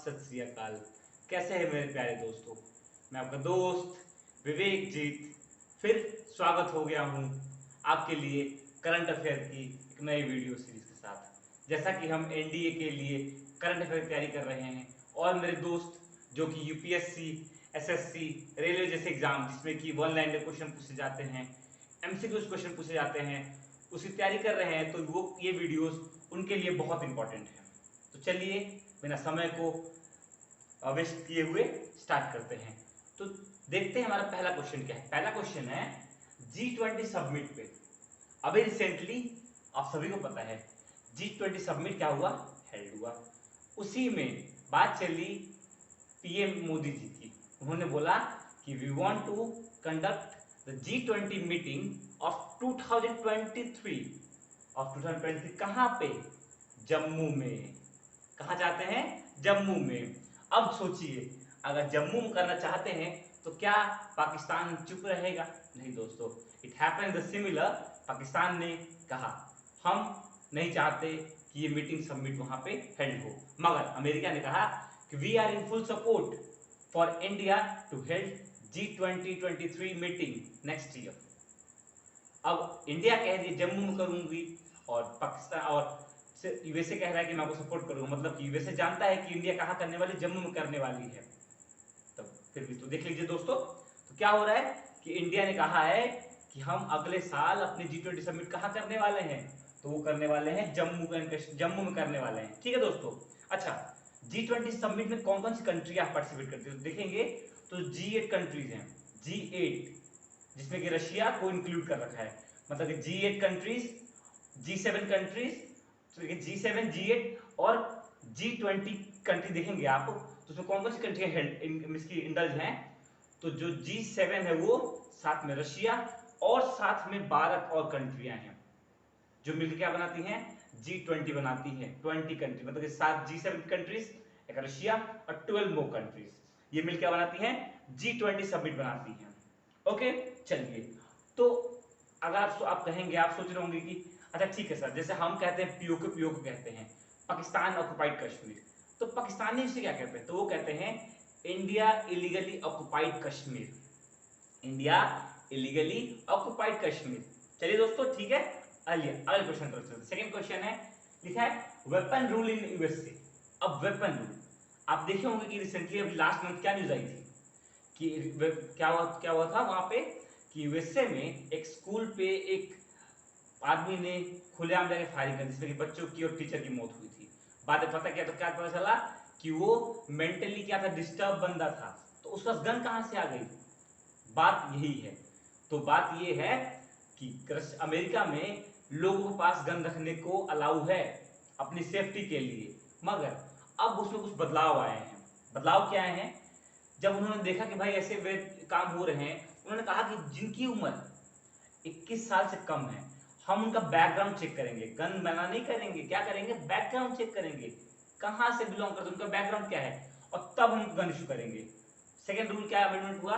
सत श्री अकाल। कैसे हैं मेरे प्यारे दोस्तों? मैं आपका दोस्त विवेक जीत फिर स्वागत हो गया हूं आपके लिए करंट अफेयर की एक नई वीडियो सीरीज के साथ। जैसा कि हम एनडीए के लिए करंट अफेयर की तैयारी कर रहे हैं और मेरे दोस्त जो कि यूपीएससी, एसएससी, रेलवे जैसे एग्जाम जिसमें कि वन लाइन में क्वेश्चन पूछे जाते हैं, एमसीक्यूज क्वेश्चन पूछे जाते हैं, उसकी तैयारी कर रहे हैं, तो वो ये वीडियोस उनके लिए बहुत इंपॉर्टेंट है। तो चलिए बिना समय को वेस्ट किए हुए स्टार्ट करते हैं। तो देखते हैं हमारा पहला क्वेश्चन क्या है। पहला क्वेश्चन है G20 समिट पे। अभी रिसेंटली आप सभी को पता है G20 समिट क्या हुआ, हेल्ड हुआ। उसी में बात चली पीएम मोदी जी की। उन्होंने बोला कि we want to conduct the G20 meeting of 2023 कहाँ पे? जम्मू में। कहाँ चाहते हैं? जम्मू में। अब सोचिए अगर जम्मू में करना चाहते हैं तो क्या पाकिस्तान चुप रहेगा? नहीं दोस्तों, it happen the similar. Pakistan ने कहा हम नहीं चाहते कि ये मीटिंग समिट वहां पे हेल्ड हो, मगर अमेरिका ने कहा कि we are in full support for India to held G2023 meeting next year. अब इंडिया कह रही है जम्मू में करूंगी और पाकिस्तान और यूएसए कह रहा है कि मैं आपको सपोर्ट करूंगा। मतलब कि यूएसए जानता है कि इंडिया कहाँ करने वाली, जम्मू में करने वाली है। तो फिर भी तो देख लीजिए दोस्तों, तो क्या हो रहा है कि इंडिया ने कहा है कि हम अगले साल अपने G20 समिट कहाँ करने वाले हैं, तो वो करने वाले हैं जम्मू में करने वाले हैं। ठीक है दोस्तों। अच्छा, G20 समिट में कौन कौन सी कंट्री पार्टिसिपेट करती है तो देखेंगे तो G8 कंट्रीज हैं। G8 जिसमें कि रशिया को इंक्लूड कर रखा है, मतलब कि G8 कंट्रीज, G7 कंट्रीज, तो G7, G8 और G20 कंट्री देखेंगे आप तो उसमें कौन कौन सी कंट्री इसकी इंडल्ज हैं। तो जो G7 है वो साथ में रशिया और साथ में 12 और कंट्रियां हैं जो मिलकर क्या बनाती हैं, G20 बनाती हैं। 20 कंट्री मतलब कि 7 G7 कंट्रीज, एक रशिया और 12 मोर कंट्रीज, ये मिलकर बनाती हैं G20 समिट बनाती हैं। ओके, चलिए। तो अगर आप कहेंगे, आप सोच रहे होंगे कि अच्छा ठीक है सर, जैसे हम कहते हैं पीओके कहते हैं पाकिस्तान ऑक्युपाइड कश्मीर, तो पाकिस्तानी इसे क्या कहते हैं? तो वो कहते हैं India illegally occupied Kashmir. India illegally occupied Kashmir. चलिए दोस्तों, ठीक है। अगले क्वेश्चन पर चलते हैं। सेकंड क्वेश्चन है, लिखा है वेपन रूल इन यूएसए। अब वेपन रूल आप देखे होंगे कि रिसेंटली अभी लास्ट मंथ क्या न्यूज आई थी कि क्या हुआ था वहां पे कि यूएसए में एक स्कूल पे एक आदमी ने खुलेआम जाके फायरिंग कर, जिसमें कि बच्चों की और टीचर की मौत हुई थी। बाद में पता क्या, तो क्या पता चला कि वो मेंटली क्या था, डिस्टर्ब बंदा था। तो उसका गन कहां से आ गई? बात यही है। तो बात ये है कि अमेरिका में लोगों के पास गन रखने को अलाउ है अपनी सेफ्टी के लिए, मगर अब उसमें कुछ बदलाव आए हैं। बदलाव क्या आए हैं? जब उन्होंने देखा कि भाई ऐसे वे काम हो रहे हैं, उन्होंने कहा कि जिनकी उम्र 21 साल से कम है हम उनका बैकग्राउंड चेक करेंगे। गन मना नहीं करेंगे, क्या करेंगे? बैकग्राउंड चेक करेंगे, कहां से बिलोंग करते, उनका बैकग्राउंड क्या है, और तब हम गन इशू करेंगे। सेकेंड रूल क्या अमेंडमेंट हुआ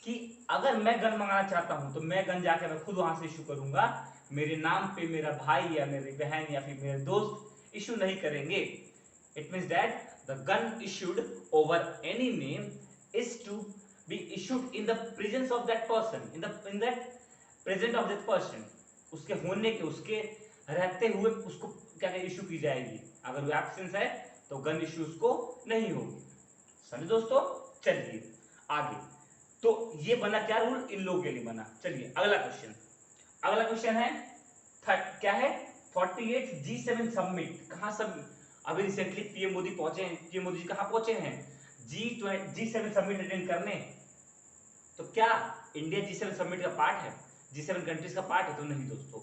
कि अगर मैं गन मंगाना चाहता हूं तो मैं गन जाकर मैं खुद वहां से इशू करूंगा, मेरे नाम पे मेरा भाई या मेरी बहन या फिर मेरे दोस्त इशू नहीं करेंगे। It means that the gun issued over any name is to be issued in the presence of that person, in that present of that person, उसके होने के, उसके रहते हुए उसको क्या इशू की जाएगी। अगर वो एब्सेंस है तो गन इशू उसको नहीं होगी। समझे दोस्तों? चलिए आगे। तो ये बना क्या रूल, इन लोगों के लिए बना। चलिए अगला क्वेश्चन है क्या है 48 G7 समिट कहां सब अभी रिसेंटली पीएम मोदी पहुंचे हैं। पीएम मोदी जी कहां पहुंचे हैं? G7 समिट अटेंड करने। तो क्या इंडिया G7 समिट का पार्ट है, G7 कंट्रीज का पार्ट है? तो नहीं दोस्तों,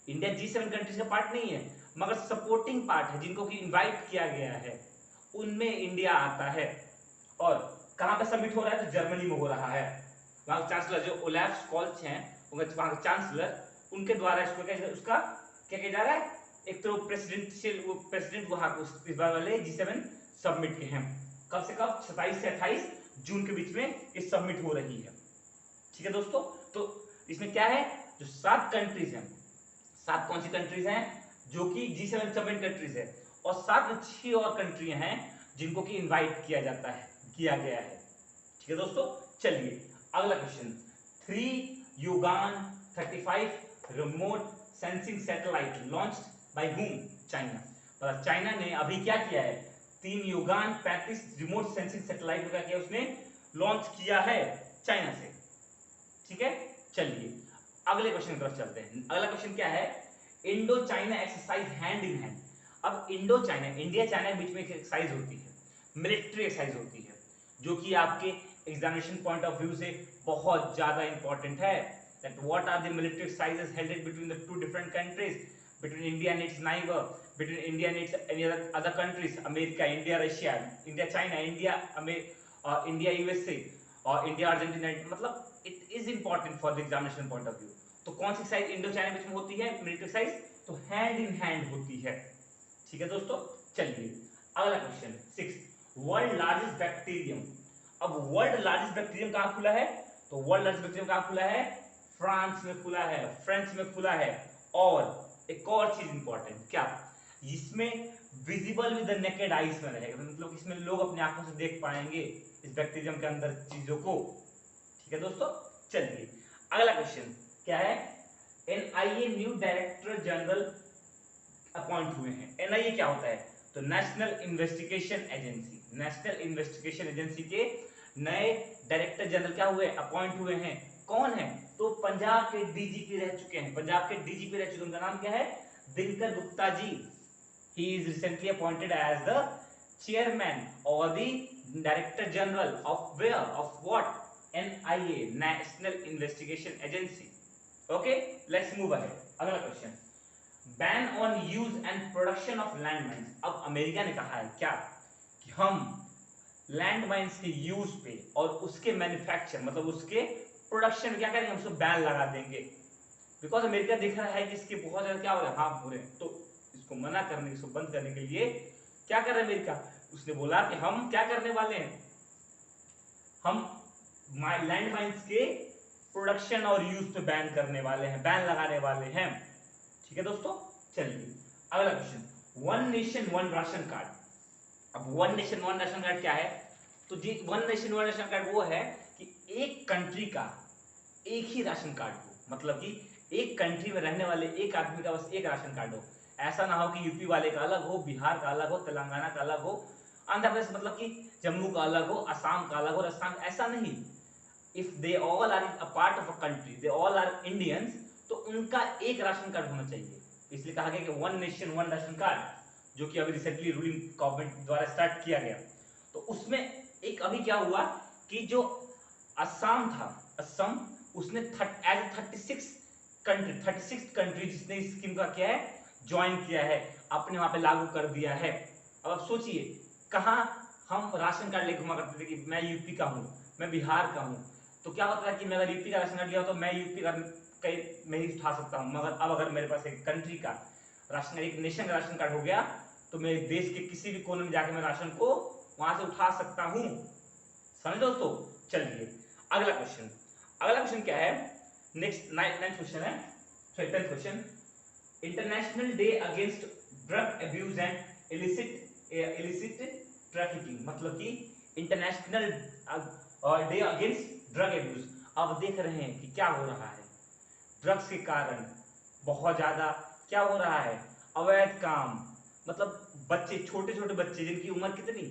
इंडिया G7 कंट्रीज का पार्ट नहीं है, मगर सपोर्टिंग पार्ट है, जिनको कि इनवाइट किया गया है उनमें इंडिया आता है। और कहां पे समिट हो रहा है? तो जर्मनी में हो रहा है। वहां के चांसलर जो ओलाफ स्कॉल्च हैं, वहां के चांसलर, उनके द्वारा उसका क्या किया जा रहा है, एक तो प्रेसिडेंशियल वो प्रेसिडेंट वहां इस बार वाले G7 समिट के हैं। कब से कब? 27 से 28 जून के बीच में ये समिट हो रही है। ठीक है दोस्तों। तो इसमें क्या है, जो 7 कंट्रीज हैं, 7 कौन सी कंट्रीज हैं जो कि G7 समिट कंट्रीज है, और 7 में 6 और कंट्री हैं जिनको कि इनवाइट किया जाता है, किया गया है। ठीक है दोस्तों, चलिए अगला question. 3 युगान 35 remote sensing satellite launched by whom? China. मतलब चाइना ने अभी क्या किया है, 3 युगान 35 रिमोट सेंसिंग सैटेलाइट क्या किया उसने लॉन्च किया है चाइना से। ठीक है, चलिए अगले क्वेश्चन की तरफ चलते हैं। अगला क्वेश्चन क्या है, Indo China exercise hand in hand. अब इंडो चाइना, इंडिया चाइना के बीच में एक एक्सरसाइज होती है, मिलिट्री एक्सरसाइज होती है, जो कि आपके एग्जामिनेशन पॉइंट ऑफ व्यू से बहुत ज्यादा इंपॉर्टेंट है। That what are the military exercises held between the two different countries, between India and its neighbour, between India and its any other countries, America, India, Russia, India China, India USA और India Argentina. मतलब it is important for the examination point of view. तो कौन सी exercise Indo China बीच में होती है military exercise, तो हैंड इन हैंड होती है। ठीक है दोस्तों, चलिए अगला क्वेश्चन 6, वर्ल्ड लार्जेस्ट बैक्टीरियम। अब वर्ल्ड लार्जेस्ट बैक्टीरियम कहां खुला है, तो वर्ल्ड लार्जेस्ट बैक्टीरियम कहां खुला है, फ्रांस में खुला है, फ्रेंच में खुला है। और एक और चीज इंपॉर्टेंट, क्या इसमें visible with the naked eyes में रहेगा, मतलब इसमें लोग अपनी आंखों से देख पाएंगे इस बैक्टीरियम के अंदर चीजों को। ठीक है दोस्तों, चलिए अगला क्वेश्चन क्या है, NIA new director general appoint हुए हैं। एनआईए क्या होता है, तो national investigation agency, national investigation agency के नए डायरेक्टर जनरल क्या हुए, अपॉइंट हुए हैं। कौन है, तो पंजाब के डीजीपी रह चुके हैं, पंजाब के डीजीपी रह चुके हैं, उनका नाम क्या है, Dinkar Gupta ji. He is recently appointed as the chairman और the director general of where, of what, NIA, national investigation agency. Okay, let's move ahead. अगला question, ban on use and production of land mines. अब America ने कहा है क्या, कि हम land mines के यूज पे और उसके मैन्युफैक्चर मतलब उसके प्रोडक्शन क्या करेंगे, हम उसको बैन लगा देंगे। बिकॉज अमेरिका देख रहा है कि इसके बहुत ज्यादा क्या हो रहा है, हार्म हो रहे हैं, तो इसको मना करने, इसको बंद करने के लिए क्या कर रहा है अमेरिका, उसने बोला कि हम क्या करने वाले हैं, हम लैंड माइन्स के प्रोडक्शन और यूज पे बैन करने वाले हैं, बैन लगाने वाले हैं। ठीक है दोस्तों, चलिए अगला question, one nation one ration card. अब one nation one ration card क्या है, तो जी one nation one ration card वो है कि एक कंट्री का एक ही राशन कार्ड हो, मतलब कि एक कंट्री में रहने वाले एक आदमी का बस एक राशन कार्ड हो। ऐसा ना हो कि यूपी वाले का अलग हो, बिहार का अलग हो, तेलंगाना का अलग हो, आंध्र प्रदेश मतलब कि जम्मू का अलग हो, असम का अलग हो, राजस्थान, ऐसा नहीं। If they all are a part of a country, they all are Indians, तो उनका एक राशन कार्ड होना चाहिए। इसलिए कहा गया कि one nation one ration card, जो कि अभी रिसेंटली रूलिंग गवर्नमेंट द्वारा स्टार्ट किया गया। तो उसमें एक अभी क्या हुआ कि जो असम था, असम, उसने एज 36 कंट्री जिसने इस स्कीम का क्या है, ज्वाइन किया है, अपने वहां पे लागू कर दिया है। अब आप सोचिए, कहां हम राशन कार्ड लेके घुमा करते थे कि मैं यूपी का हूं, मैं बिहार का हूं, तो क्या होता है कि मैं अगर यूपी का राशन कार्ड लिया तो मैं यूपी का कहीं मैं ही उठा सकता हूं, मगर अब अगर मेरे पास एक कंट्री का राशन, एक नेशन का राशन कार्ड हो गया, तो मैं देश के किसी भी कोने में जाके मैं राशन को वहां से उठा सकता हूं। समझ दोस्तों, चलिए अगला क्वेश्चन। अगला क्वेश्चन क्या है, नेक्स्ट नाइन्थ क्वेश्चन है, 10th question, international day against drug abuse and illicit trafficking, मतलब कि international day against drug abuse. अब देख रहे हैं कि क्या हो रहा है, ड्रग्स के कारण बहुत ज्यादा क्या हो रहा है, अवैध काम, मतलब बच्चे, छोटे छोटे बच्चे जिनकी उम्र कितनी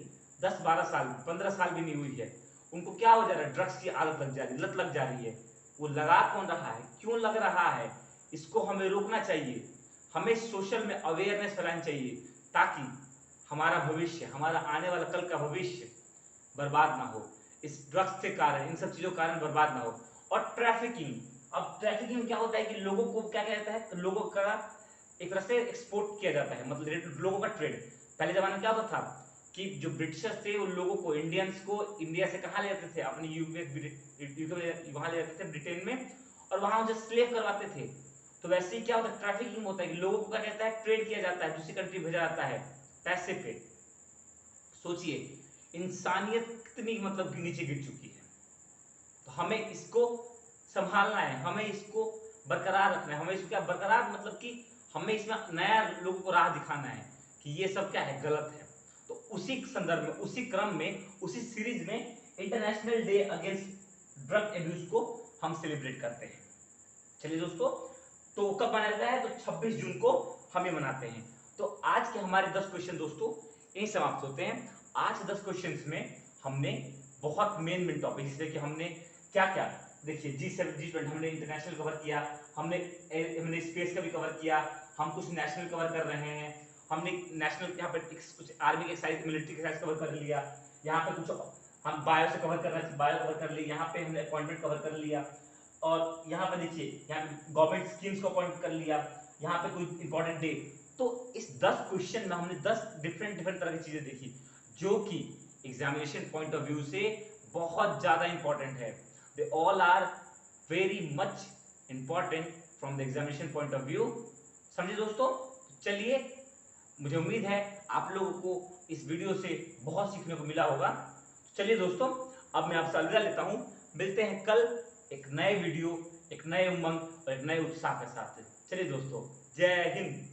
10-12 साल, 15 साल भी नहीं हुई है, उनको क्या हो जा रहा है, ड्रग्स की आदत लग जा रही है, लत लग जा रही है। वो लगा कौन रहा है, क्यों लग रहा है, इसको हमें रोकना चाहिए। हमें सोशल में अवेयरनेस फैलानी चाहिए, ताकि हमारा भविष्य, हमारा आने वाला कल का भविष्य बर्बाद ना हो, इस ड्रग्स के कारण, इन सब चीजों के कारण बर्बाद ना हो। और ट्रैफिकिंग, अब ट्रैफिकिंग क्या होता है कि लोगों को क्या कहता है, लोगों का एक तरह से एक्सपोर्ट किया जाता है, मतलब लोगों का ट्रेड। पहले जमाने में क्या होता था कि जो ब्रिटिशर्स थे, उन लोगों को, इंडियंस को इंडिया से कहाँ ले जाते थे, अपने यूके वहां ले जाते थे, ब्रिटेन में, और वहां जो स्लेव करवाते थे। तो वैसे ही क्या होता है, ट्रैफिकिंग होता है कि लोगों को क्या कहता है, ट्रेड किया जाता है, दूसरी कंट्री भेजा जाता है पैसे पे। सोचिए इंसानियत कितनी मतलब नीचे गिर चुकी है। तो हमें इसको संभालना है, हमें इसको बरकरार रखना है, हमें इसको क्या बरकरार मतलब कि हमें इसमें नया लोगों को राह दिखाना है कि ये सब क्या है, गलत है। तो उसी संदर्भ में, उसी क्रम में, उसी सीरीज में international day against drug abuse को हम सेलिब्रेट करते हैं। चलिए दोस्तों, तो कब मनाया जाता है? तो 26 जून को हम ये मनाते हैं। तो आज के हमारे 10 क्वेश्चन दोस्तों यही समाप्त होते हैं। आज 10 क्वेश्चंस में हमने बहुत मेन टॉपिक, जैसे कि हमने क्या क्या, देखिए G7 G20 हमने इंटरनेशनल कवर किया, हमने स्पेस का भी कवर किया, हम कुछ नेशनल कवर कर रहे हैं, हमने नेशनल यहाँ पे कुछ आर्मी के एक्सरसाइज, मिलिट्री के एक्सरसाइज कवर कर लिया, यहाँ पे कुछ हम बायो से कवर कर रहे हैं, बायो कवर कर लिया, यहाँ पे हमने अपॉइंटमेंट कवर कर लिया, और यहाँ पे देखिए यहाँ पे गवर्नमेंट स्कीम्स को अपॉइंट कर लिया, यहाँ पे कोई इंपॉर्टेंट डे। तो इस 10 क्वेश्चन में हमने 10 डिफरेंट तरह की चीजें देखी जो कि एग्जामिनेशन पॉइंट ऑफ व्यू से बहुत ज्यादा इंपॉर्टेंट है। They all are very much important from the examination point of view. समझे दोस्तों? चलिए, मुझे उम्मीद है आप लोगों को इस वीडियो से बहुत सीखने को मिला होगा। चलिए दोस्तों, अब मैं आपसे अलविदा लेता हूं। मिलते हैं कल एक नए वीडियो, एक नए उमंग और एक नए उत्साह के साथ। चलिए दोस्तों, जय हिंद।